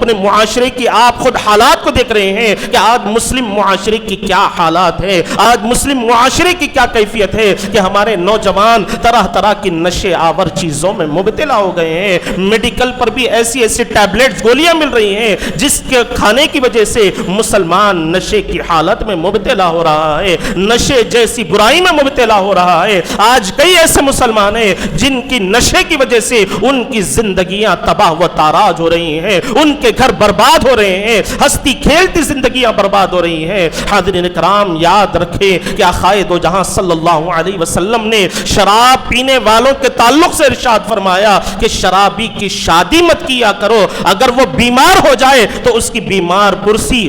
اپنے معاشرے کی آپ خود حالات کو دیکھ رہے ہیں کہ آج مسلم معاشرے کی کیا حالات ہے، آج مسلم معاشرے کی کیا کیفیت ہے کہ ہمارے نوجوان طرح طرح کی نشے آور چیزوں میں مبتلا ہو گئے ہیں۔ میڈیکل پر بھی ایسی ایسی ٹیبلٹس گولیاں مل رہی ہیں جس کے کھانے کی وجہ سے مسلمان نشے کی حالت میں مبتلا ہو رہا ہے، نشے جیسی برائی میں مبتلا ہو رہا ہے۔ آج کئی ایسے مسلمان ہیں جن کی نشے کی وجہ سے ان کی زندگیاں تباہ و تاراج ہو رہی ہیں، ان کے گھر برباد ہو رہے ہیں، ہستی کھیلتی زندگیاں برباد ہو رہی ہیں۔ حاضرین کرام یاد رکھیں کہ آقائے دو جہاں صلی اللہ علیہ وسلم نے شراب پینے والوں کے تعلق سے ارشاد فرمایا کہ شرابی کی شادی مت کیا کرو، اگر وہ بیمار ہو جائے تو اس کی بیمار پرسی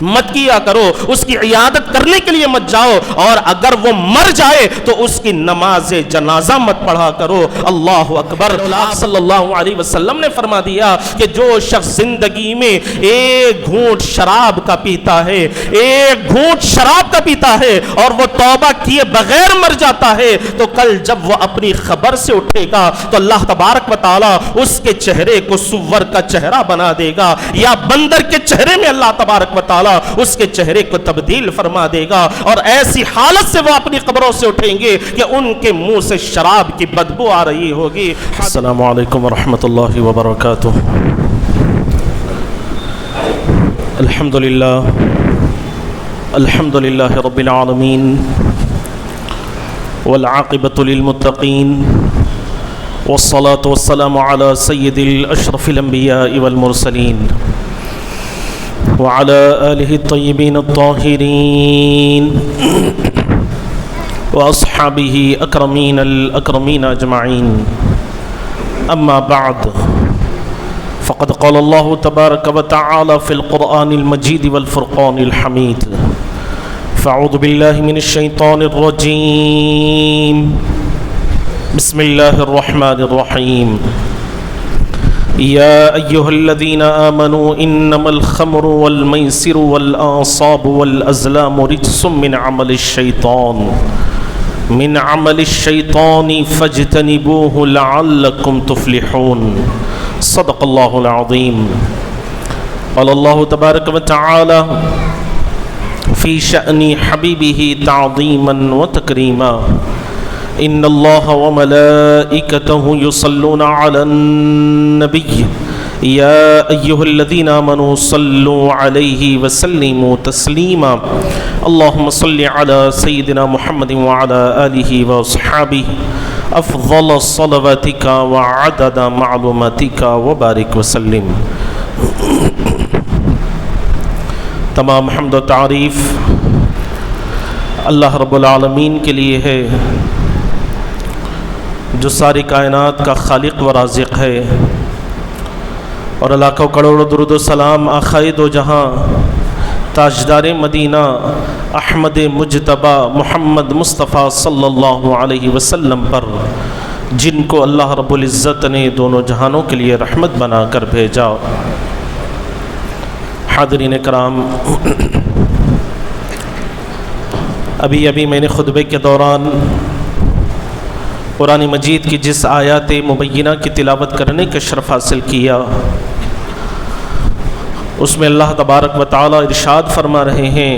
مت کیا کرو، اس کی عیادت کرنے کے لیے مت جاؤ، اور اگر وہ مر جائے تو اس کی نماز جنازہ مت پڑھا کرو۔ اللہ اکبر۔ صلی اللہ علیہ وسلم نے فرما دیا کہ جو شخص زندگی میں ایک گھونٹ شراب کا پیتا ہے، ایک گھونٹ شراب کا پیتا ہے اور وہ توبہ کیے بغیر مر جاتا ہے، تو کل جب وہ اپنی خبر سے اٹھے گا تو اللہ تبارک و تعالی اس کے چہرے کو سور کا چہرہ بنا دے گا، یا بندر کے چہرے میں اللہ تبارک و تعالی اس کے چہرے کو تبدیل فرما دے گا، اور ایسی حالت سے وہ اپنی قبروں سے اٹھیں گے کہ ان کے منہ سے شراب کی بدبو آ رہی ہوگی۔ السلام علیکم ورحمۃ اللہ وبرکاتہ۔ الحمدللہ رب العالمین والعاقبۃ للمتقین والصلاة والسلام علی سید الاشرف الانبیاء والمرسلین وعلى آلہ الطیبین الطاہرین واصحابہ اکرمین الاکرمین اجمعین، اما بعد فقد قال اللہ تبارک وتعالی فی القرآن المجید والفرقان الحمید، فاعوذ باللہ من الشیطان الرجیم، بسم اللہ الرحمن الرحیم، يا أيها الذين آمنوا إنما الخمر والميسر والأنصاب والأزلام رجس من عمل الشيطان فاجتنبوه لعلكم تفلحون۔ صدق الله العظيم۔ قال الله تبارك وتعالى في شأن حبيبه تعظيما وتكريما، ان اللہ وملائکتہ یصلون علی النبی یا ایہا الذین آمنوا صلوا علیہ وسلموا تسلیما، اللہم صل علی سیدنا محمد وعلی آلہ واصحابہ افضل صلواتک وعدد معلوماتک وبارک وسلم۔ تمام حمد و تعریف اللہ رب العالمین کے لیے ہے جو ساری کائنات کا خالق و رازق ہے، اور لاکھوں کروڑوں درود و سلام آقائے دو جہاں تاجدار مدینہ احمد مجتبی محمد مصطفیٰ صلی اللہ علیہ وسلم پر، جن کو اللہ رب العزت نے دونوں جہانوں کے لیے رحمت بنا کر بھیجا۔ حاضرین کرام، ابھی میں نے خطبے کے دوران قرآن مجید کی جس آیات مبینہ کی تلاوت کرنے کا شرف حاصل کیا، اس میں اللہ تبارک و تعالی ارشاد فرما رہے ہیں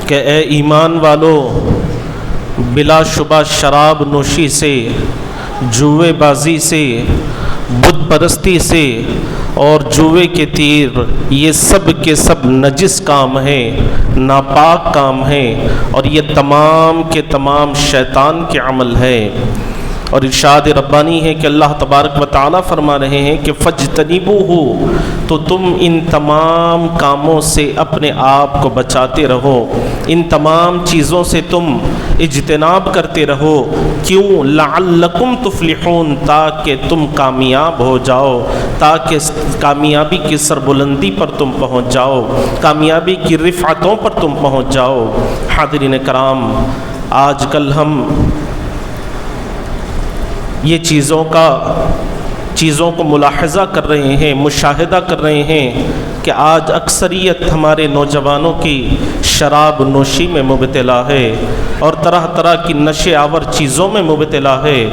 کہ اے ایمان والو، بلا شبہ شراب نوشی سے، جوے بازی سے، بت پرستی سے اور جوے کے تیر، یہ سب کے سب نجس کام ہیں، ناپاک کام ہیں، اور یہ تمام کے تمام شیطان کے عمل ہے۔ اور ارشاد ربانی ہے کہ اللہ تبارک و تعالیٰ فرما رہے ہیں کہ فَاجْتَنِبُوهُ، تو تم ان تمام کاموں سے اپنے آپ کو بچاتے رہو، ان تمام چیزوں سے تم اجتناب کرتے رہو۔ کیوں؟ لعلکم تفلحون، تاکہ تم کامیاب ہو جاؤ، تاکہ کامیابی کی سربلندی پر تم پہنچ جاؤ، کامیابی کی رفعتوں پر تم پہنچ جاؤ۔ حاضرین کرام، آج کل ہم یہ چیزوں کو ملاحظہ کر رہے ہیں، مشاہدہ کر رہے ہیں کہ آج اکثریت ہمارے نوجوانوں کی شراب نوشی میں مبتلا ہے اور طرح طرح کی نشے آور چیزوں میں مبتلا ہے،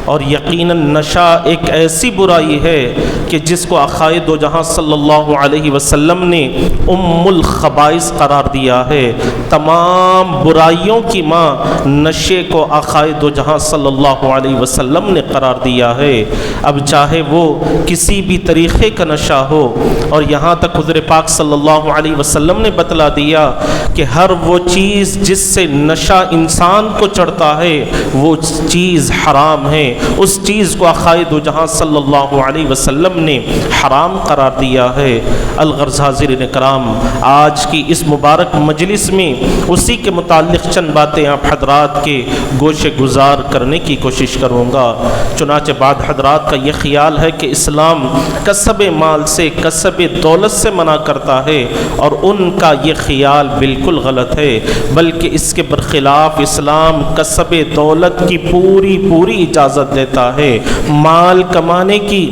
اور یقیناً نشہ ایک ایسی برائی ہے کہ جس کو آقائے دو جہاں صلی اللہ علیہ وسلم نے ام الخبائث قرار دیا ہے۔ تمام برائیوں کی ماں نشے کو آقائے دو جہاں صلی اللہ علیہ وسلم نے قرار دیا ہے۔ اب چاہے وہ کسی بھی طریقے کا نشہ ہو، اور یہاں تک حضور پاک صلی اللہ علیہ وسلم نے بتلا دیا کہ ہر وہ چیز جس سے نشہ انسان کو چڑھتا ہے وہ چیز حرام ہے، اس چیز کو آقائے دو جہاں صلی اللہ علیہ وسلم نے حرام قرار دیا ہے۔ الغرض حاضرین کرام، آج کی اس مبارک مجلس میں اسی کے متعلق چند باتیں آپ حضرات کے گوشے گزار کرنے کی کوشش کروں گا۔ چنانچہ بعد حضرات کا یہ خیال ہے کہ اسلام کسب مال سے، کسب دولت سے منع کرتا ہے، اور ان کا یہ خیال بالکل غلط ہے، بلکہ اس کے برخلاف اسلام کسب دولت کی پوری اجازت دیتا ہے۔ مال کمانے کی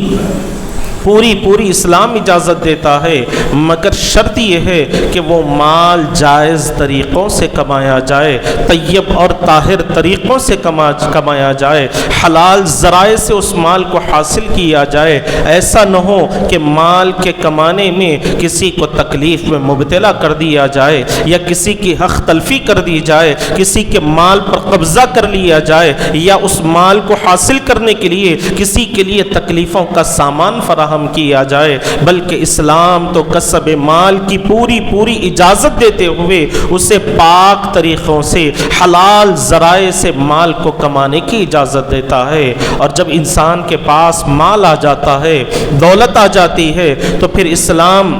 پوری اسلام اجازت دیتا ہے، مگر شرط یہ ہے کہ وہ مال جائز طریقوں سے کمایا جائے، طیب اور طاہر طریقوں سے کمایا جائے، حلال ذرائع سے اس مال کو حاصل کیا جائے۔ ایسا نہ ہو کہ مال کے کمانے میں کسی کو تکلیف میں مبتلا کر دیا جائے، یا کسی کی حق تلفی کر دی جائے، کسی کے مال پر قبضہ کر لیا جائے، یا اس مال کو حاصل کرنے کے لیے کسی کے لیے تکلیفوں کا سامان فراہم کیا جائے، بلکہ اسلام تو کسب مال کی پوری اجازت دیتے ہوئے اسے پاک طریقوں سے، حلال ذرائع سے مال کو کمانے کی اجازت دیتا ہے۔ اور جب انسان کے پاس مال آ جاتا ہے، دولت آ جاتی ہے، تو پھر اسلام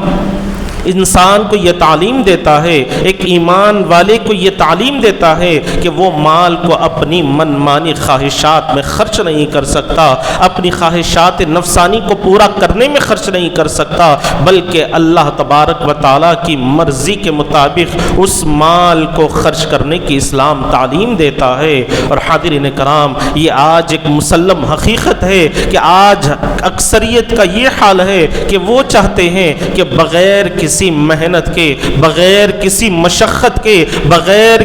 انسان کو یہ تعلیم دیتا ہے، ایک ایمان والے کو یہ تعلیم دیتا ہے کہ وہ مال کو اپنی من مانی خواہشات میں خرچ نہیں کر سکتا، اپنی خواہشات نفسانی کو پورا کرنے میں خرچ نہیں کر سکتا، بلکہ اللہ تبارک و تعالیٰ کی مرضی کے مطابق اس مال کو خرچ کرنے کی اسلام تعلیم دیتا ہے۔ اور حاضرین کرام، یہ آج ایک مسلم حقیقت ہے کہ آج اکثریت کا یہ حال ہے کہ وہ چاہتے ہیں کہ بغیر کسی محنت کے، بغیر کسی مشقت کے، بغیر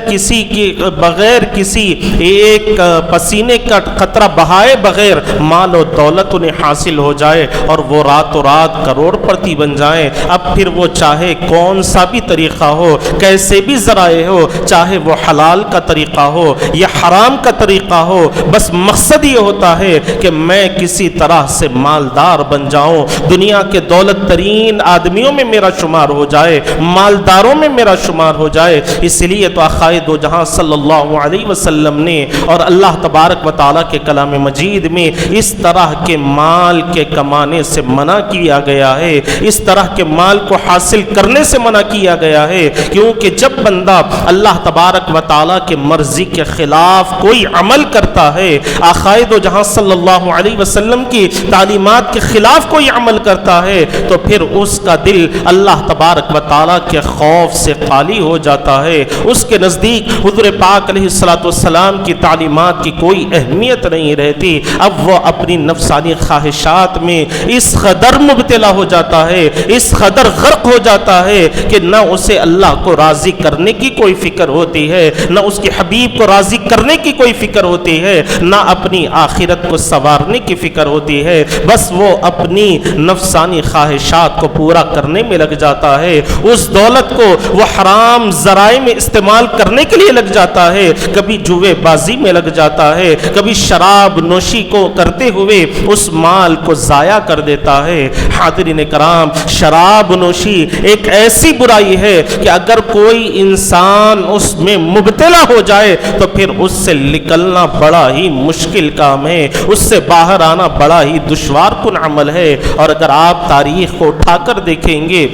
کسی ایک پسینے کا قطرہ بہائے بغیر مال و دولت انہیں حاصل ہو جائے، اور وہ راتوں رات کروڑ پتی بن جائیں۔ اب پھر وہ چاہے کون سا بھی طریقہ ہو، کیسے بھی ذرائع ہو، چاہے وہ حلال کا طریقہ ہو یا حرام کا طریقہ ہو، بس مقصد یہ ہوتا ہے کہ میں کسی طرح سے مالدار بن جاؤں، دنیا کے دولت ترین آدمیوں میں میرا شمار ہو جائے، مالداروں میں میرا شمار ہو جائے۔ اس لیے تو آقائے دو جہاں صلی اللہ علیہ وسلم نے اور اللہ تبارک و تعالیٰ کے کلام مجید میں اس طرح کے مال کے کمانے سے منع کیا گیا ہے، اس طرح کے مال کو حاصل کرنے سے منع کیا گیا ہے، کیونکہ جب بندہ اللہ تبارک و تعالیٰ کے مرضی کے خلاف کوئی عمل کرتا ہے، آقائے دو جہاں صلی اللہ علیہ وسلم کی تعلیمات کے خلاف کوئی عمل کرتا ہے، تو پھر اس کا دل اللہ تبارک و تعالیٰ کے خوف سے خالی ہو جاتا ہے، اس کے نزدیک حضور پاک علیہ السلام کی تعلیمات کی کوئی اہمیت نہیں رہتی۔ اب وہ اپنی نفسانی خواہشات میں اس قدر مبتلا ہو جاتا ہے، اس قدر غرق ہو جاتا ہے کہ نہ اسے اللہ کو راضی کرنے کی کوئی فکر ہوتی ہے، نہ اس کے حبیب کو راضی کرنے کی کوئی فکر ہوتی ہے، نہ اپنی آخرت کو سنوارنے کی فکر ہوتی ہے، بس وہ اپنی نفسانی خواہشات کو پورا کرنے میں لگ جاتا ہے، اس دولت کو وہ حرام ذرائع میں استعمال کرنے کے لیے لگ جاتا ہے، کبھی جوے بازی میں لگ جاتا ہے، کبھی شراب نوشی کو کرتے ہوئے اس مال کو ضائع کر دیتا ہے۔ حاضرین کرام، شراب نوشی ایک ایسی برائی ہے کہ اگر کوئی انسان اس میں مبتلا ہو جائے تو پھر اس سے نکلنا بڑا ہی مشکل کام ہے، اس سے باہر آنا بڑا ہی دشوار کن عمل ہے۔ اور اگر آپ تاریخ کو اٹھا کر دیکھیں گے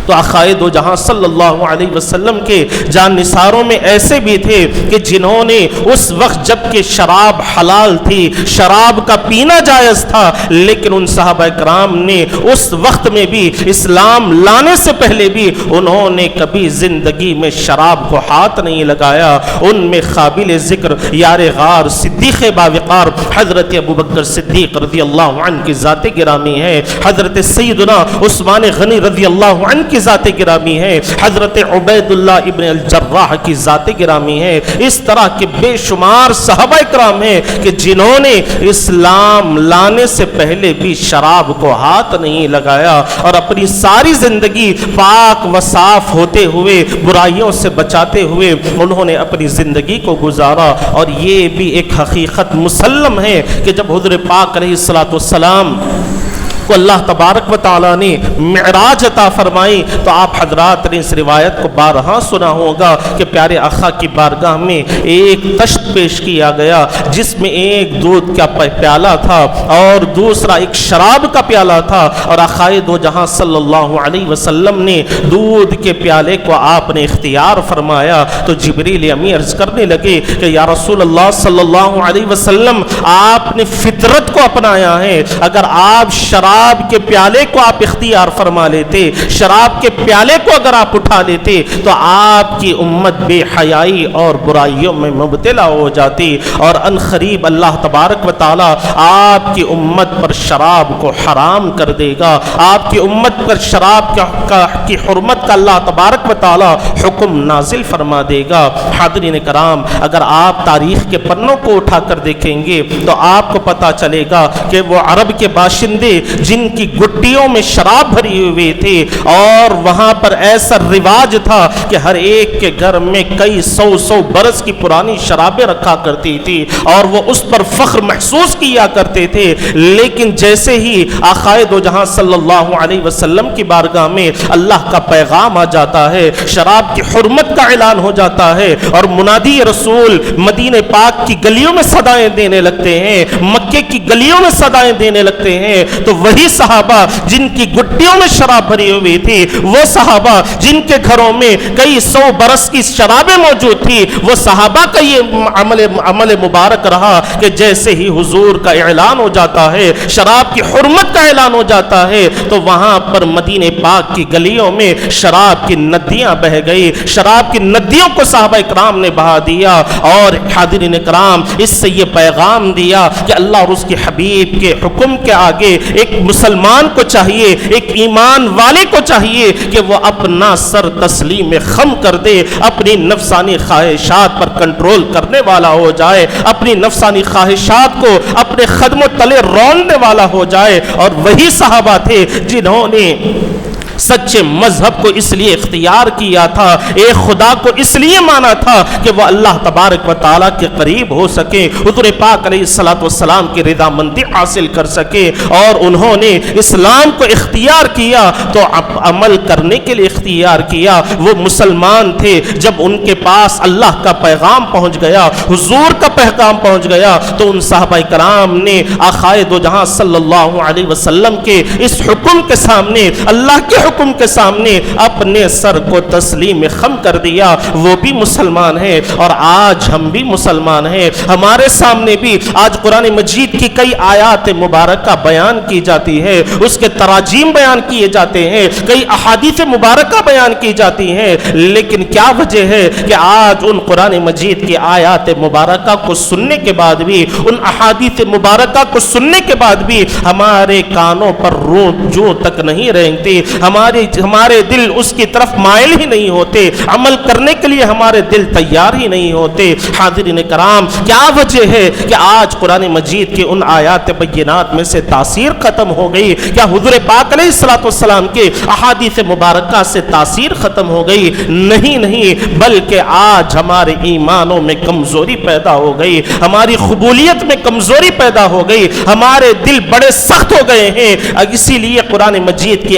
تو آقائے دو جہاں صلی اللہ علیہ وسلم کے جان نثاروں میں ایسے بھی تھے کہ جنہوں نے اس وقت جب کہ شراب حلال تھی، شراب کا پینا جائز تھا، لیکن ان صحابہ کرام نے اس وقت میں بھی، اسلام لانے سے پہلے بھی، انہوں نے کبھی زندگی میں شراب کو ہاتھ نہیں لگایا۔ ان میں قابل ذکر یار غار صدیق باوقار حضرت ابوبکر صدیق رضی اللہ عنہ کی ذات گرامی ہے، حضرت سیدنا عثمان غنی رضی اللہ عنہ کی ذات گرامی ہے، حضرت عبید اللہ ابن الجراح کی ذات گرامی ہے۔ اس طرح کے بے شمار صحابہ کرام ہیں کہ جنہوں نے اسلام لانے سے پہلے بھی شراب کو ہاتھ نہیں لگایا اور اپنی ساری زندگی پاک و صاف ہوتے ہوئے، برائیوں سے بچاتے ہوئے انہوں نے اپنی زندگی کو گزارا۔ اور یہ بھی ایک حقیقت مسلم ہے کہ جب حضور پاک علیہ السلام کو اللہ تبارک و تعالیٰ نے معراج عطا فرمائی تو آپ حضرات نے اس روایت کو بارہا سنا ہوگا کہ پیارے آقا کی بارگاہ میں ایک تشت پیش کیا گیا جس میں ایک دودھ کا پیالہ تھا اور دوسرا ایک شراب کا پیالہ تھا، اور آقائے دو جہاں صلی اللہ علیہ وسلم نے دودھ کے پیالے کو آپ نے اختیار فرمایا تو جبریل امی عرض کرنے لگے کہ یا رسول اللہ صلی اللہ علیہ وسلم، آپ نے فطرت کو اپنایا ہے، اگر آپ شراب کے پیالے کو آپ اختیار فرما لیتے، شراب کے پیالے کو اگر آپ اٹھا لیتے تو آپ کی امت بے حیائی اور برائیوں میں مبتلا ہو جاتی، اور ان قریب اللہ تبارک و تعالی آپ کی امت پر شراب کو حرام کر دے گا، آپ کی امت پر شراب کی حرمت کا اللہ تبارک و تعالی حکم نازل فرما دے گا۔ حاضرین کرام، اگر آپ تاریخ کے پنوں کو اٹھا کر دیکھیں گے تو آپ کو پتا چلے گا کہ وہ عرب کے باشندے جن کی گٹیوں میں شراب بھری ہوئی تھی، اور وہاں پر ایسا رواج تھا کہ ہر ایک کے گھر میں کئی سو برس کی پرانی شرابیں رکھا کرتی تھی اور وہ اس پر فخر محسوس کیا کرتے تھے، لیکن جیسے ہی آقائے دو جہاں صلی اللہ علیہ وسلم کی بارگاہ میں اللہ کا پیغام آ جاتا ہے، شراب کی حرمت کا اعلان ہو جاتا ہے اور منادی رسول مدینہ پاک کی گلیوں میں صدائیں دینے لگتے ہیں، مکے کی گلیوں میں صدائیں دینے لگتے ہیں، تو وہی صحابہ جن کی گٹیوں میں شراب بھری ہوئی تھی، وہ صحابہ جن کے گھروں میں کئی سو برس کی شرابیں موجود تھی، وہ صحابہ کا یہ عمل مبارک رہا کہ جیسے ہی حضور کا اعلان ہو جاتا ہے، شراب کی حرمت کا اعلان ہو جاتا ہے، تو وہاں پر مدینہ پاک کی گلیوں میں شراب کی ندیاں بہہ گئی، شراب کی ندیوں کو صحابہ اکرام نے بہا دیا، اور حاضرین اکرام اس سے یہ پیغام دیا کہ اللہ اور اس کے حبیب کے حکم کے آگے ایک مسلمان کو چاہیے، ایک ایمان والے کو چاہیے کہ وہ اپنا سر تسلیم خم کر دے، اپنی نفسانی خواہشات پر کنٹرول کرنے والا ہو جائے، اپنی نفسانی خواہشات کو اپنے قدموں تلے روننے والا ہو جائے۔ اور وہی صحابہ تھے جنہوں نے سچے مذہب کو اس لیے اختیار کیا تھا، ایک خدا کو اس لیے مانا تھا کہ وہ اللہ تبارک و تعالیٰ کے قریب ہو سکے، حضور پاک علیہ السلام کی رضا مندی حاصل کر سکے، اور انہوں نے اسلام کو اختیار کیا تو عمل کرنے کے لیے اختیار کیا۔ وہ مسلمان تھے، جب ان کے پاس اللہ کا پیغام پہنچ گیا، حضور کا پیغام پہنچ گیا، تو ان صحابہ کرام نے آقائے دو جہاں صلی اللہ علیہ وسلم کے اس حکم کے سامنے، اللہ کے حکم کے سامنے اپنے سر کو تسلیم خم کر دیا۔ وہ بھی مسلمان ہیں اور آج ہم بھی مسلمان ہیں، ہمارے سامنے بھی آج قرآن مجید کی کئی آیات مبارکہ بیان کی جاتی ہے، اس کے تراجیم بیان کیے جاتے ہیں، کئی احادیث مبارکہ بیان کی جاتی ہیں، لیکن کیا وجہ ہے کہ آج ان قرآن مجید کی آیات مبارکہ کو سننے کے بعد بھی، ان احادیث مبارکہ کو سننے کے بعد بھی ہمارے کانوں پر جو تک نہیں رینگتی، ہمارے دل اس کی طرف مائل ہی نہیں ہوتے، عمل کرنے کے لیے ہمارے دل تیار ہی نہیں ہوتے۔ حاضرین کرام، کیا وجہ ہے کہ آج قرآن مجید کی ان آیات بینات میں سے تاثیر ختم ہو گئی؟ کیا حضور پاک علیہ السلام کے احادیث مبارکہ سے تاثیر ختم ہو گئی؟ نہیں، بلکہ آج ہمارے ایمانوں میں کمزوری پیدا ہو گئی، ہماری قبولیت میں کمزوری پیدا ہو گئی، ہمارے دل بڑے سخت ہو گئے ہیں۔ اسی لیے قرآن مجید کی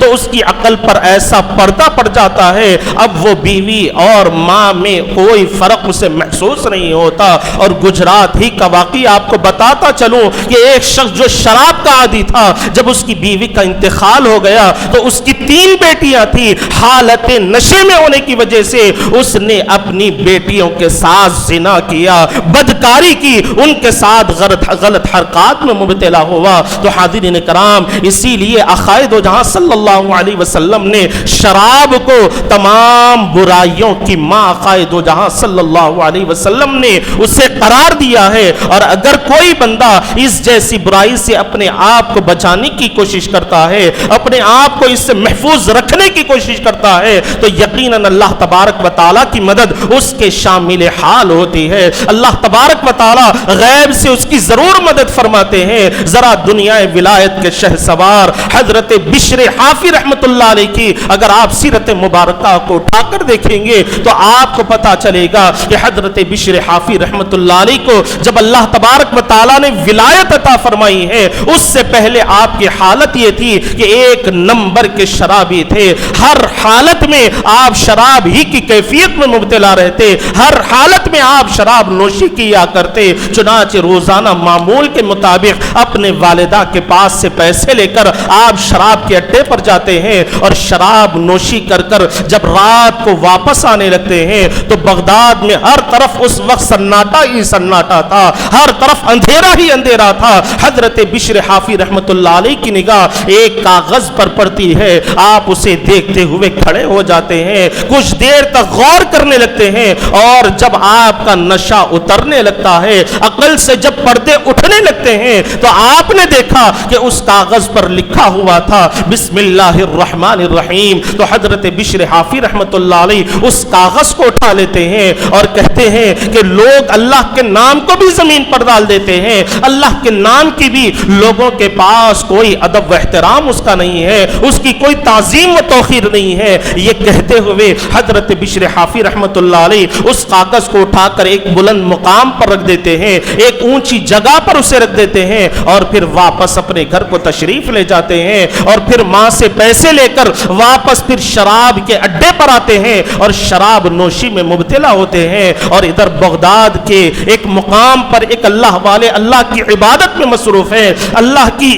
تو اس کی عقل پر ایسا پردہ پڑ جاتا ہے، اب وہ بیوی اور ماں میں کوئی فرق اسے محسوس نہیں ہوتا۔ اور گجرات ہی کا واقعہ آپ کو بتاتا چلوں کہ ایک شخص جو شراب کا عادی تھا، جب اس کی بیوی کا انتقال ہو گیا تو اس کی 3 بیٹیاں تھیں، حالت نشے میں ہونے کی وجہ سے اس نے اپنی بیٹیوں کے ساتھ زنا کیا، بدکاری کی، ان کے ساتھ غلط حرکات میں مبتلا ہوا۔ تو حاضرین کرام، اسی لیے آقائے دو جہاں صلی اللہ علیہ وسلم نے شراب کو تمام برائیوں کی ماں آقائے دو جہاں صلی اللہ علیہ وسلم نے اسے قرار دیا ہے۔ اور اگر کوئی بندہ اس جیسی برائی سے اپنے آپ کو بچانے کی کوشش کرتا ہے، اپنے آپ کو اس سے محفوظ رکھنے کی کوشش کرتا ہے، تو یقیناً اللہ تبارک و تعالیٰ کی مدد اس کے شامل حال ہوتی ہے۔ اللہ تبارک و تعالیٰ غیب سے اس کی ضرور مدد فرماتے ہیں۔ ذرا دنیا ولایت کے شہ سوار حضرت بشر حافی رحمت اللہ علیہ کی اگر آپ سیرت مبارکہ کو اٹھا کر دیکھیں گے تو آپ کو پتا چلے گا کہ حضرت بشر حافی رحمت اللہ علیہ کو جب اللہ تبارک و تعالیٰ نے ولایت عطا فرمائی ہے، اس سے پہلے آپ کی حالت یہ تھی کہ 1 نمبر کے شرابی تھے۔ ہر حالت میں آپ شراب ہی کی کیفیت میں مبتلا رہتے، ہر حالت میں آپ شراب نوشی کیا کرتے۔ چنانچہ روزانہ معمول کے مطابق اپنے والدہ کے پاس سے پیسے لے کر آپ شراب کے اڈے پر جاتے ہیں اور شراب نوشی کر کر جب رات کو واپس آنے لگتے ہیں تو بغداد میں ہر طرف اس وقت سناٹا ہی سناٹا تھا، ہر طرف اندھیرا ہی اندھیرا تھا۔ حضرت بشر حافی رحمت اللہ علیہ کی نگاہ ایک کاغذ پر پڑتی ہے، آپ اسے دیکھتے ہوئے کھڑے ہو جاتے ہیں، کچھ دیر تک غور کرنے لگتے ہیں، اور جب آپ کا نشہ اترنے لگتا ہے، عقل سے جب پردے اٹھنے لگتے ہیں، تو آپ نے دیکھا کہ اس کاغذ پر لکھا ہوا تھا بسم اللہ الرحمن الرحیم۔ تو حضرت بشر حافی رحمت اللہ علیہ اس کاغذ کو اٹھا لیتے ہیں اور کہتے ہیں کہ لوگ اللہ کے نام کو بھی زمین پر ڈال دیتے ہیں، اللہ کے نام کی بھی لوگوں کے پاس کوئی ادب و احترام اس کا نہیں ہے، اس کی کوئی تعظیم و توقیر نہیں ہے۔ یہ کہتے ہوئے حضرت بشر حافی رحمت اللہ علیہ اس کاغذ کو اٹھا کر ایک بلند مقام پر رکھ دیتے ہیں، ایک اونچی جگہ پر اسے رکھ دیتے ہیں، اور پھر واپس اپنے گھر کو تشریف لے جاتے ہیں، اور پھر ماں سے پیسے لے کر واپس پھر شراب کے اڈے پر آتے ہیں اور شراب نوشی میں مبتلا ہوتے ہیں۔ اور ادھر بغداد کے ایک مقام پر ایک اللہ والے اللہ کی عبادت میں مصروف ہے، اللہ کی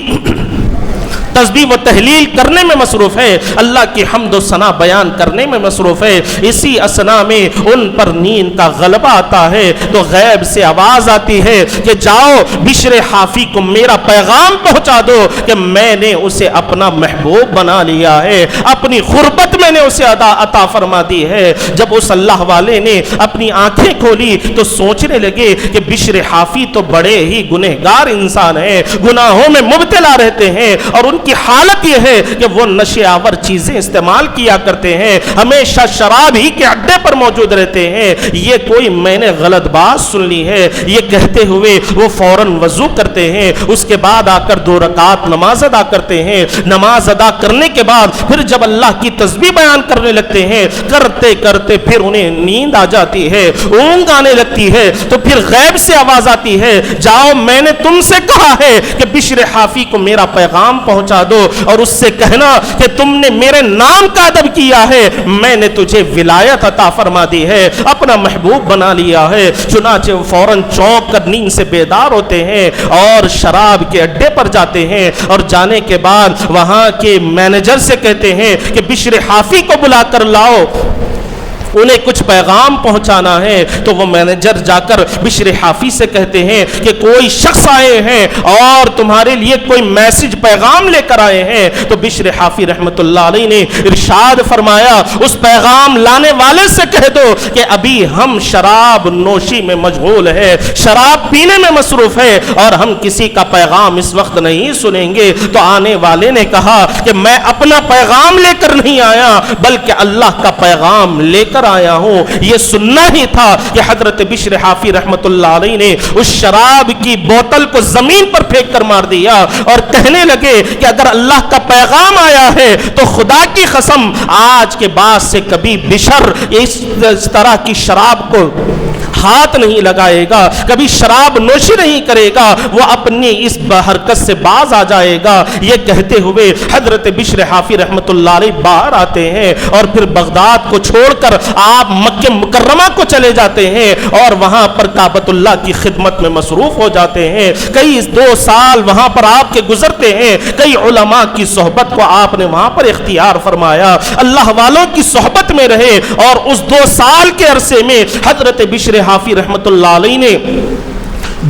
تسبیح و تحلیل کرنے میں مصروف ہے، اللہ کی حمد و ثنا بیان کرنے میں مصروف ہے۔ اسی اسنا میں ان پر نیند کا غلبہ آتا ہے تو غیب سے آواز آتی ہے کہ جاؤ بشر حافی کو میرا پیغام پہنچا دو کہ میں نے اسے اپنا محبوب بنا لیا ہے، اپنی غربت میں نے اسے عطا فرما دی ہے۔ جب اس اللہ والے نے اپنی آنکھیں کھولی تو سوچنے لگے کہ بشر حافی تو بڑے ہی گنہگار انسان ہیں، گناہوں میں مبتلا رہتے ہیں، اور ان کی حالت یہ ہے کہ وہ نشے آور چیزیں استعمال کیا کرتے ہیں، ہمیشہ شراب ہی کے اڈے پر موجود رہتے ہیں، یہ کوئی میں نے غلط بات سن لی ہے۔ یہ کہتے ہوئے وہ فوراً وضو کرتے ہیں، اس کے بعد آ کر 2 رکعت نماز ادا کرتے ہیں۔ نماز ادا کرنے کے بعد پھر جب اللہ کی تسبیح بیان کرنے لگتے ہیں، کرتے کرتے پھر انہیں نیند آ جاتی ہے، اونگ آنے لگتی ہے، تو پھر غیب سے آواز آتی ہے جاؤ میں نے تم سے کہا ہے کہ بشر حافی کو میرا پیغام پہنچا دو اور اس سے کہنا کہ تم نے میرے نام کا ادب کیا ہے، میں نے تجھے ولایت عطا فرما دی ہے، اپنا محبوب بنا لیا ہے۔ چنانچہ وہ فوراً چونک کر نیند سے بیدار ہوتے ہیں اور شراب کے اڈے پر جاتے ہیں، اور جانے کے بعد وہاں کے مینیجر سے کہتے ہیں کہ بشر حافی کو بلا کر لاؤ، انہیں کچھ پیغام پہنچانا ہے۔ تو وہ مینیجر جا کر بشر حافی سے کہتے ہیں کہ کوئی شخص آئے ہیں اور تمہارے لیے کوئی میسج پیغام لے کر آئے ہیں۔ تو بشر حافی رحمت اللہ علیہ نے ارشاد فرمایا اس پیغام لانے والے سے کہہ دو کہ ابھی ہم شراب نوشی میں مشغول ہے، شراب پینے میں مصروف ہے، اور ہم کسی کا پیغام اس وقت نہیں سنیں گے۔ تو آنے والے نے کہا کہ میں اپنا پیغام لے کر نہیں آیا بلکہ اللہ کا پیغام لے کر آیا ہوں۔ یہ سننا ہی تھا کہ حضرت بشر حافی رحمت اللہ علیہ نے اس شراب کی بوتل کو زمین پر پھینک کر مار دیا اور کہنے لگے کہ اگر اللہ کا پیغام آیا ہے تو خدا کی قسم آج کے بعد سے کبھی بشر اس طرح کی شراب کو ہاتھ نہیں لگائے گا، کبھی شراب نوشی نہیں کرے گا، وہ اپنی اس حرکت سے باز آ جائے گا۔ یہ کہتے ہوئے حضرت بشر حافی رحمت اللہ علیہ باہر آتے ہیں اور پھر بغداد کو چھوڑ کر آپ مکہ مکرمہ کو چلے جاتے ہیں اور وہاں پر کعبۃ اللہ کی خدمت میں مصروف ہو جاتے ہیں۔ کئی 2 سال وہاں پر آپ کے گزرتے ہیں، کئی علماء کی صحبت کو آپ نے وہاں پر اختیار فرمایا، اللہ والوں کی صحبت میں رہے، اور اس 2 سال کے عرصے میں حضرت بشر حافی رحمت اللہ علیہ نے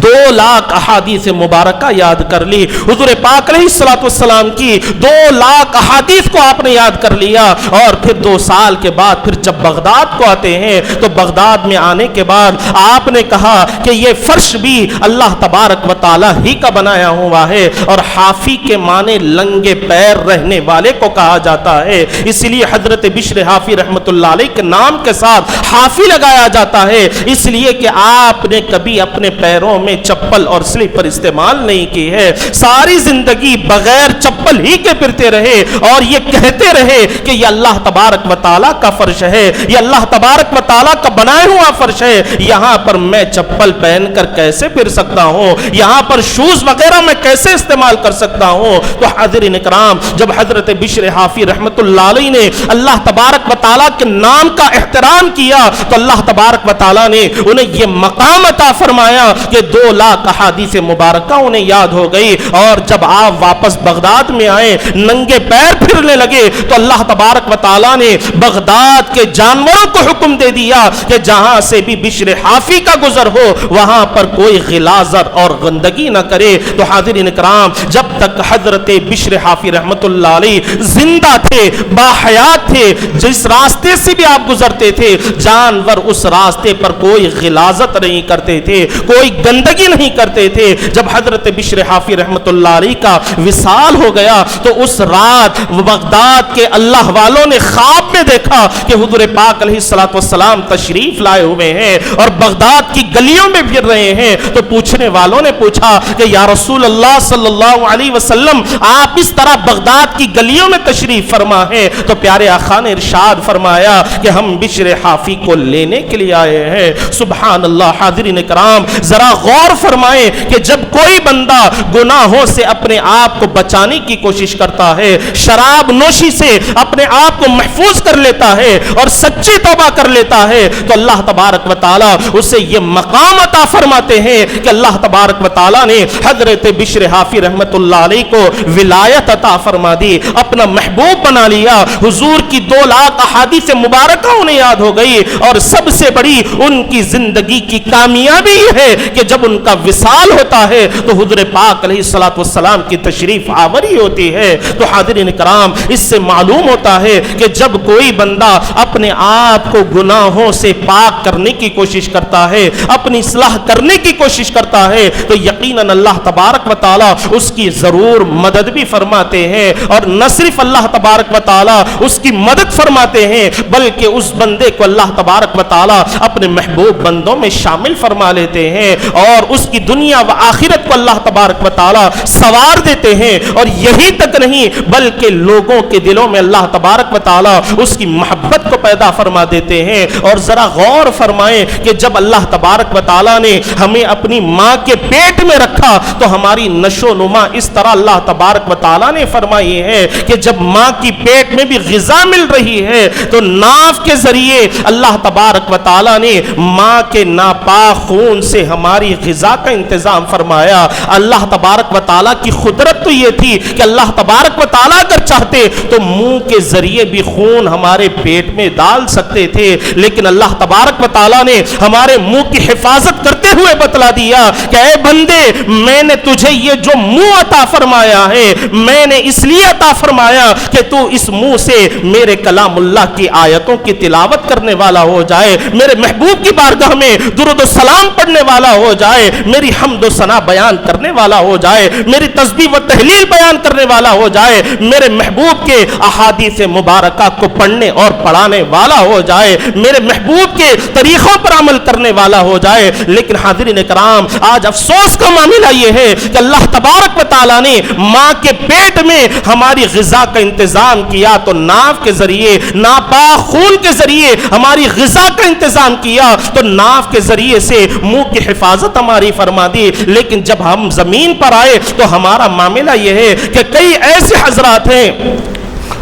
2 لاکھ احادیث مبارکہ یاد کر لی۔ حضور پاک علیہ السلام کی 2 لاکھ احادیث کو آپ نے یاد کر لیا، اور پھر 2 سال کے بعد پھر جب بغداد کو آتے ہیں تو بغداد میں آنے کے بعد آپ نے کہا کہ یہ فرش بھی اللہ تبارک و تعالی ہی کا بنایا ہوا ہے، اور حافی کے معنی لنگے پیر رہنے والے کو کہا جاتا ہے، اس لیے حضرت بشر حافی رحمت اللہ علیہ کے نام کے ساتھ حافی لگایا جاتا ہے، اس لیے کہ آپ نے کبھی اپنے پیروں میں چپل اور سلیپر استعمال نہیں کی ہے، ساری زندگی بغیر چپل ہی کے پھرتے رہے اور یہ کہتے رہے کہ یہ اللہ تبارک و تعالیٰ کا فرش ہے، یہ اللہ تبارک و تعالیٰ کا بنایا ہوا فرش ہے، یہاں پر میں چپل پہن کر کیسے پھر سکتا ہوں، یہاں پر شوز وغیرہ میں کیسے استعمال کر سکتا ہوں۔ تو حاضرین اکرام، جب حضرت بشر حافی رحمت اللہ علیہ نے اللہ تبارک و تعالیٰ کے نام کا احترام کیا تو اللہ تبارک و تعالیٰ نے انہیں یہ مقام عطا فرمایا کہ 2 لاکھ احادیث مبارکہ انہیں یاد ہو گئی، اور جب آپ واپس بغداد میں آئے ننگے پیر پھرنے لگے تو اللہ تبارک و تعالیٰ نے بغداد کے جانوروں کو حکم دے دیا کہ جہاں سے بھی بشر حافی کا گزر ہو وہاں پر کوئی غلاظت اور گندگی نہ کرے۔ تو حاضرین اکرام، جب تک حضرت بشر حافی رحمت اللہ علیہ زندہ تھے، باحیات تھے، جس راستے سے بھی آپ گزرتے تھے جانور اس راستے پر کوئی غلاظت نہیں کرتے تھے، کوئی گندگی نہیں کرتے تھے۔ جب حضرت بشر حافی رحمت اللہ علیہ کا وصال ہو گیا تو اس رات بغداد کے اللہ والوں نے خواب میں دیکھا کہ حضور پاک علیہ السلام تشریف لائے ہوئے ہیں اور بغداد کی گلیوں میں پھر رہے ہیں۔ تو پوچھنے والوں نے پوچھا کہ یا رسول اللہ صلی اللہ علیہ وسلم، آپ اس طرح بغداد کی گلیوں میں تشریف فرما ہیں؟ تو پیارے آقا نے ارشاد فرمایا کہ ہم بشر حافی کو لینے کے لیے آئے ہیں۔ سبحان اللہ۔ حاضرین کرام، ذرا غور فرمائیں کہ جب کوئی بندہ گناہوں سے اپنے آپ کو بچانے کی کوشش کرتا ہے، شراب نوشی سے اپنے آپ کو محفوظ کر لیتا ہے اور سچی توبہ کر لیتا ہے تو اللہ تبارک و تعالی اسے یہ مقام عطا فرماتے ہیں کہ اللہ تبارک و تعالی نے حضرت بشر حافی رحمت اللہ علیہ کو ولایت عطا فرما دی، اپنا محبوب بنا لیا۔ حضور کی 2 لاکھ احادیث مبارکہ انہیں یاد ہو گئی، اور سب سے بڑی ان کی زندگی کی کامیابی ہے کہ جب ان کا وصال ہوتا ہے تو حضور پاک علیہ السلام کی تشریف آوری ہوتی ہے۔ تو حاضرین کرام، اس سے معلوم ہوتا ہے کہ جب کوئی بندہ اپنے آپ کو گناہوں سے پاک کرنے کی کوشش کرتا ہے، اپنی اصلاح کرنے کی کوشش کرتا ہے تو یقیناً اللہ تبارک و تعالی اس کی ضرور مدد بھی فرماتے ہیں، اور نہ صرف اللہ تبارک و تعالی اس کی مدد فرماتے ہیں بلکہ اس بندے کو اللہ تبارک و تعالی اپنے محبوب بندوں میں شامل فرما لیتے ہیں، اور اس کی دنیا و آخرت کو اللہ تبارک و تعالی سوار دیتے ہیں۔ اور یہی تک نہیں بلکہ لوگوں کے دلوں میں اللہ تبارک و تعالی اس کی محبت کو پیدا فرما دیتے ہیں۔ اور ذرا غور فرمائیں کہ جب اللہ تبارک و تعالی نے ہمیں اپنی ماں کے پیٹ میں رکھا تو ہماری نشو نما اس طرح اللہ تبارک و تعالی نے فرمائی ہے کہ جب ماں کی پیٹ میں بھی غذا مل رہی ہے تو ناف کے ذریعے اللہ تبارک و تعالی نے ماں کے ناپاک خون سے ہماری غذا کا انتظام فرمایا۔ اللہ تبارک و تعالی کی قدرت تو یہ تھی کہ اللہ تبارک و تعالی اگر چاہتے تو منہ کے ذریعے بھی خون ہمارے پیٹ میں ڈال سکتے تھے، لیکن اللہ تبارک و تعالی نے ہمارے منہ کی حفاظت کرتے ہوئے بتلا دیا کہ اے بندے، میں نے تجھے یہ جو منہ عطا فرمایا ہے میں نے اس لیے عطا فرمایا کہ تو اس منہ سے میرے کلام اللہ کی آیتوں کی تلاوت کرنے والا ہو جائے، میرے محبوب کی بارگاہ میں درود و سلام پڑھنے والا ہو جائے, میری حمد و ثنا بیان کرنے والا ہو جائے, میری تسبیح و تحلیل بیان کرنے والا ہو جائے, میرے محبوب کے احادیث مبارکہ کو پڑھنے اور پڑھانے والا ہو جائے, میرے محبوب کے طریقوں پر عمل کرنے والا ہو جائے. لیکن حاضرین کرام, آج افسوس کا معاملہ یہ ہے کہ اللہ تبارک و تعالیٰ نے ماں کے پیٹ میں ہماری غذا کا انتظام کیا تو ناف کے ذریعے, ناپاک خون کے ذریعے ہماری غذا کا انتظام کیا تو ناف کے ذریعے سے منہ کی حفاظت ہماری فرما دی. لیکن جب ہم زمین پر آئے تو ہمارا معاملہ یہ ہے کہ کئی ایسے حضرات ہیں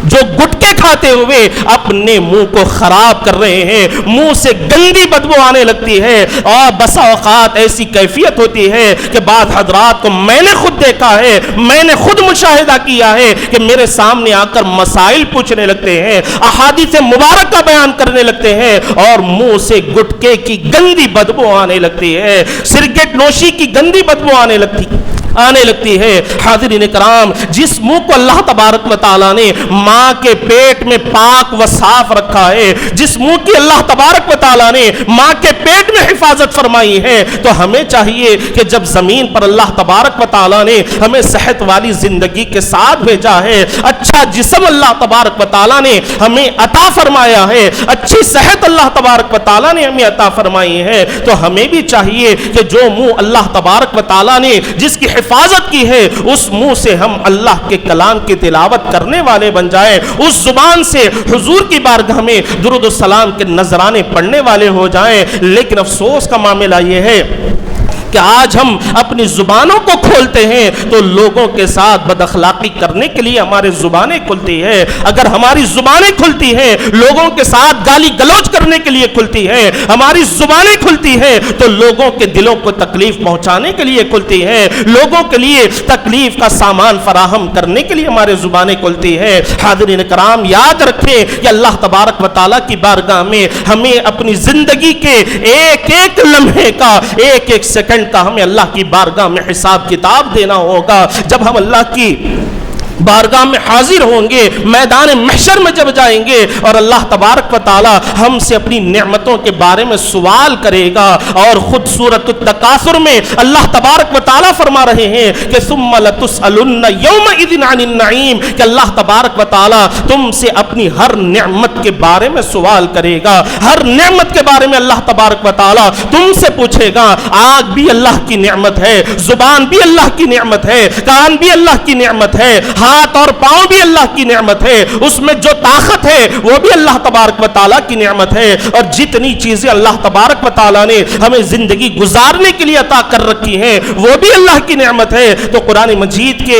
جو گٹکے کھاتے ہوئے اپنے منہ کو خراب کر رہے ہیں, منہ سے گندی بدبو آنے لگتی ہے. اور بسا اوقات ایسی کیفیت ہوتی ہے کہ بعض حضرات کو میں نے خود دیکھا ہے, میں نے خود مشاہدہ کیا ہے کہ میرے سامنے آ کر مسائل پوچھنے لگتے ہیں, احادیث مبارکہ بیان کرنے لگتے ہیں اور منہ سے گٹکے کی گندی بدبو آنے لگتی ہے, سگریٹ نوشی کی گندی بدبو آنے لگتی ہے. حاضرین کرام, جس منہ کو اللہ تبارک و تعالیٰ نے ماں کے پیٹ میں پاک و صاف رکھا ہے, جس منہ کی اللہ تبارک و تعالیٰ نے ماں کے پیٹ میں حفاظت فرمائی ہے, تو ہمیں چاہیے کہ جب زمین پر اللہ تبارک و تعالیٰ نے ہمیں صحت والی زندگی کے ساتھ بھیجا ہے, اچھا جسم اللہ تبارک و تعالیٰ نے ہمیں عطا فرمایا ہے, اچھی صحت اللہ تبارک و تعالیٰ نے ہمیں عطا فرمائی ہے, تو ہمیں بھی چاہیے کہ جو منہ اللہ تبارک و تعالیٰ نے جس کی حفاظت کی ہے, اس منہ سے ہم اللہ کے کلام کی تلاوت کرنے والے بن جائیں, اس زبان سے حضور کی بارگاہ میں درود و سلام کے نذرانے پڑھنے والے ہو جائیں. لیکن افسوس کا معاملہ یہ ہے کہ آج ہم اپنی زبانوں کو کھولتے ہیں تو لوگوں کے ساتھ بد اخلاقی کرنے کے لیے ہماری زبانیں کھلتی ہے. اگر ہماری زبانیں کھلتی ہیں لوگوں کے ساتھ گالی گلوچ کرنے کے لیے کھلتی ہے, ہماری زبانیں کھلتی ہیں تو لوگوں کے دلوں کو تکلیف پہنچانے کے لیے کھلتی ہے, لوگوں کے لیے تکلیف کا سامان فراہم کرنے کے لیے ہماری زبانیں کھلتی ہے. حاضرین کرام, یاد رکھیں کہ اللہ تبارک و تعالیٰ کی بارگاہ میں ہمیں اپنی زندگی کے ایک ایک لمحے کا, ایک ایک سیکنڈ کا ہمیں اللہ کی بارگاہ میں حساب کتاب دینا ہوگا. جب ہم اللہ کی بارگاہ میں حاضر ہوں گے, میدان محشر میں جب جائیں گے اور اللہ تبارک و تعالی ہم سے اپنی نعمتوں کے بارے میں سوال کرے گا, اور خود سورۃ التکاثر میں اللہ تبارک و تعالی فرما رہے ہیں کہ ثم لتسألن یومئذ عن النعیم, کہ اللہ تبارک و تعالی تم سے اپنی ہر نعمت کے بارے میں سوال کرے گا, ہر نعمت کے بارے میں اللہ تبارک و تعالی تم سے پوچھے گا. آنکھ بھی اللہ کی نعمت ہے, زبان بھی اللہ کی نعمت ہے, کان بھی اللہ کی نعمت ہے, ہاتھ اور پاؤں بھی اللہ کی نعمت ہے, اس میں جو طاقت ہے وہ بھی اللہ تبارک و تعالیٰ کی نعمت ہے, اور جتنی چیزیں اللہ تبارک و تعالیٰ نے ہمیں زندگی گزارنے کے لیے عطا کر رکھی ہیں وہ بھی اللہ کی نعمت ہے. تو قرآن مجید کے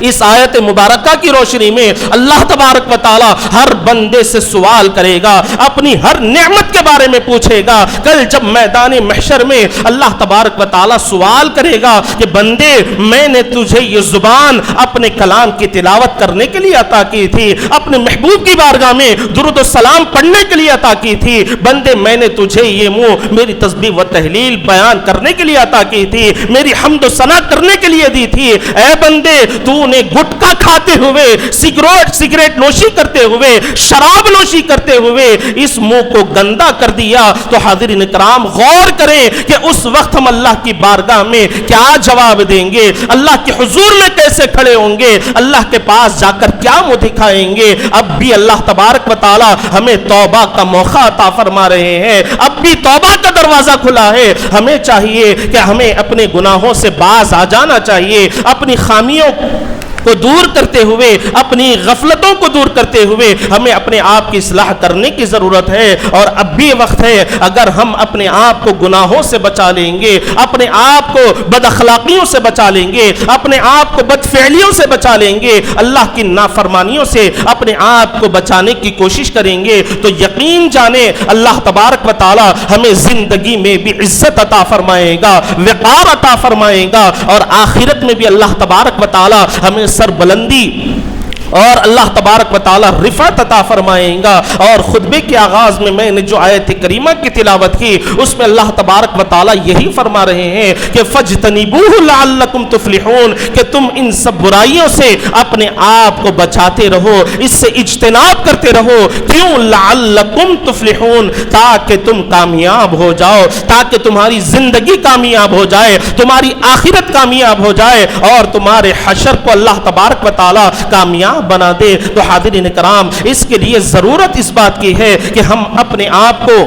اس آیت مبارکہ کی روشنی میں اللہ تبارک و تعالی ہر بندے سے سوال کرے گا, اپنی ہر نعمت کے بارے میں پوچھے گا. کل جب میدان محشر میں اللہ تبارک و تعالی سوال کرے گا کہ بندے میں نے تجھے یہ زبان اپنے کلام کی تلاوت کرنے کے لیے عطا کی تھی, اپنے محبوب کی بارگاہ میں درود و سلام پڑھنے کے لیے عطا کی تھی, بندے میں نے تجھے یہ منہ میری تسبیح و تحلیل بیان کرنے کے لیے عطا کی تھی, میری حمد و ثنا کرنے کے لیے دی تھی, اے بندے تو نے گٹکا کھاتے ہوئے, سگریٹ نوشی کرتے ہوئے, شراب نوشی کرتے ہوئے اس منہ کو گندا کر دیا. تو حاضرین کرام غور کریں کہ اس وقت ہم اللہ کی بارگاہ میں کیا جواب دیں گے, اللہ کے حضور میں کیسے کھڑے ہوں گے, اللہ کے پاس جا کر کیا منہ دکھائیں گے. اب بھی اللہ تبارک و تعالی ہمیں توبہ کا موقع عطا فرما رہے ہیں, اب بھی توبہ کا دروازہ کھلا ہے. ہمیں چاہیے کہ ہمیں اپنے گناہوں سے باز آ جانا چاہیے, اپنی خامیوں کو دور کرتے ہوئے, اپنی غفلتوں کو دور کرتے ہوئے ہمیں اپنے آپ کی اصلاح کرنے کی ضرورت ہے. اور اب بھی وقت ہے, اگر ہم اپنے آپ کو گناہوں سے بچا لیں گے, اپنے آپ کو بد اخلاقیوں سے بچا لیں گے, اپنے آپ کو بد فعلیوں سے بچا لیں گے, اللہ کی نافرمانیوں سے اپنے آپ کو بچانے کی کوشش کریں گے, تو یقین جانیں اللہ تبارک و تعالی ہمیں زندگی میں بھی عزت عطا فرمائے گا, وقار عطا فرمائے گا, اور آخرت میں بھی اللہ تبارک و تعالی ہمیں سربلندی اور اللہ تبارک و تعالی رفعت عطا فرمائیں گا۔ اور خطبے کے آغاز میں نے جو آیت کریمہ کی تلاوت کی اس میں اللہ تبارک و تعالی یہی فرما رہے ہیں کہ فَاجْتَنِبُوهُ لَعَلَّكُمْ تُفْلِحُونَ، کہ تم ان سب برائیوں سے اپنے آپ کو بچاتے رہو، اس سے اجتناب کرتے رہو۔ کیوں؟ لَعَلَّكُمْ تُفْلِحُونَ، تاکہ تم کامیاب ہو جاؤ، تاکہ تمہاری زندگی کامیاب ہو جائے، تمہاری آخرت کامیاب ہو جائے اور تمہارے حشر کو اللہ تبارک و تعالی کامیاب بنا دے۔ تو حاضرین کرام، اس کے لیے ضرورت اس بات کی ہے کہ ہم اپنے آپ کو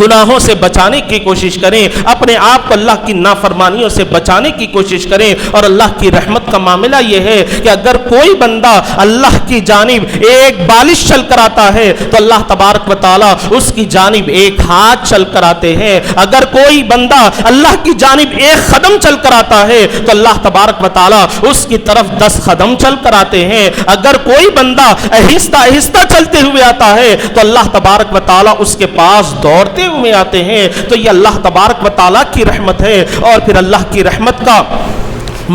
گناہوں سے بچانے کی کوشش کریں، اپنے آپ کو اللہ کی نافرمانیوں سے بچانے کی کوشش کریں۔ اور اللہ کی رحمت کا معاملہ یہ ہے کہ اگر کوئی بندہ اللہ کی جانب ایک بالش چل کر آتا ہے تو اللہ تبارک و تعالی اس کی جانب ایک ہاتھ چل کر آتے ہیں۔ اگر کوئی بندہ اللہ کی جانب ایک قدم چل کر آتا ہے تو اللہ تبارک و تعالی اس کی طرف 10 قدم چل کر آتے ہیں۔ اگر کوئی بندہ آہستہ آہستہ چلتے ہوئے آتا ہے تو اللہ تبارک و تعالی اس کے پاس دوڑتے ہوئے آتے ہیں۔ تو یہ اللہ تبارک و تعالیٰ کی رحمت ہے۔ اور پھر اللہ کی رحمت کا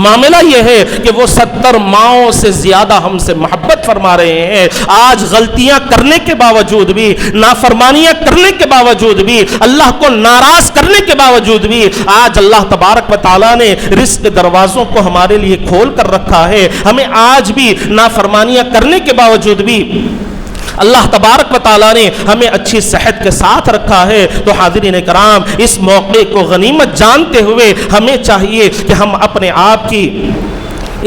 معاملہ یہ ہے کہ وہ 70 ماؤں سے زیادہ ہم سے محبت فرما رہے ہیں۔ آج غلطیاں کرنے کے باوجود بھی، نافرمانیاں کرنے کے باوجود بھی، اللہ کو ناراض کرنے کے باوجود بھی، آج اللہ تبارک و تعالیٰ نے رزق کے دروازوں کو ہمارے لیے کھول کر رکھا ہے۔ ہمیں آج بھی نافرمانیاں کرنے کے باوجود بھی اللہ تبارک و تعالیٰ نے ہمیں اچھی صحت کے ساتھ رکھا ہے۔ تو حاضرین کرام، اس موقع کو غنیمت جانتے ہوئے ہمیں چاہیے کہ ہم اپنے آپ کی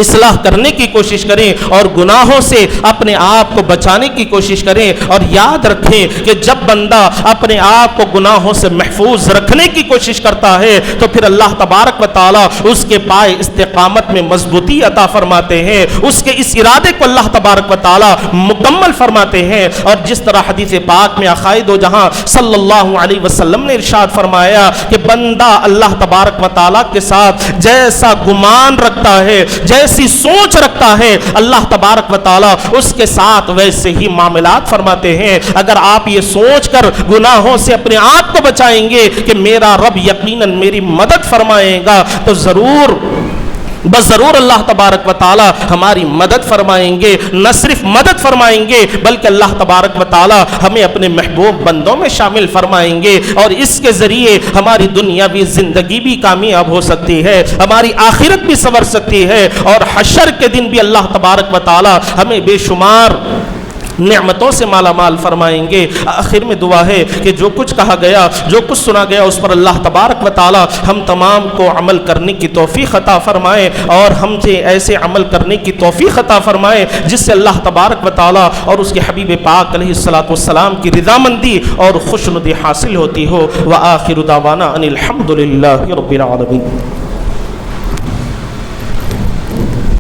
اصلاح کرنے کی کوشش کریں اور گناہوں سے اپنے آپ کو بچانے کی کوشش کریں۔ اور یاد رکھیں کہ جب بندہ اپنے آپ کو گناہوں سے محفوظ رکھنے کی کوشش کرتا ہے تو پھر اللہ تبارک و تعالی اس کے پائے استقامت میں مضبوطی عطا فرماتے ہیں، اس کے اس ارادے کو اللہ تبارک و تعالی مکمل فرماتے ہیں۔ اور جس طرح حدیث پاک میں آقائے دو جہاں صلی اللہ علیہ وسلم نے ارشاد فرمایا کہ بندہ اللہ تبارک و تعالی کے ساتھ جیسا گمان رکھتا ہے، ایسی سوچ رکھتا ہے، اللہ تبارک و تعالی اس کے ساتھ ویسے ہی معاملات فرماتے ہیں۔ اگر آپ یہ سوچ کر گناہوں سے اپنے آپ کو بچائیں گے کہ میرا رب یقیناً میری مدد فرمائے گا تو ضرور اللہ تبارک و تعالی ہماری مدد فرمائیں گے۔ نہ صرف مدد فرمائیں گے بلکہ اللہ تبارک و تعالی ہمیں اپنے محبوب بندوں میں شامل فرمائیں گے، اور اس کے ذریعے ہماری دنیاوی زندگی بھی کامیاب ہو سکتی ہے، ہماری آخرت بھی سنور سکتی ہے، اور حشر کے دن بھی اللہ تبارک و تعالی ہمیں بے شمار نعمتوں سے مالا مال فرمائیں گے۔ آخر میں دعا ہے کہ جو کچھ کہا گیا، جو کچھ سنا گیا، اس پر اللہ تبارک و تعالی ہم تمام کو عمل کرنے کی توفیق عطا فرمائے، اور ہم سے ایسے عمل کرنے کی توفیق عطا فرمائے جس سے اللہ تبارک و تعالی اور اس کے حبیب پاک علیہ الصلوۃ والسلام کی رضامندی اور خوشنودی حاصل ہوتی ہو۔ وآخر دعوانا ان الحمد للہ رب العالمین۔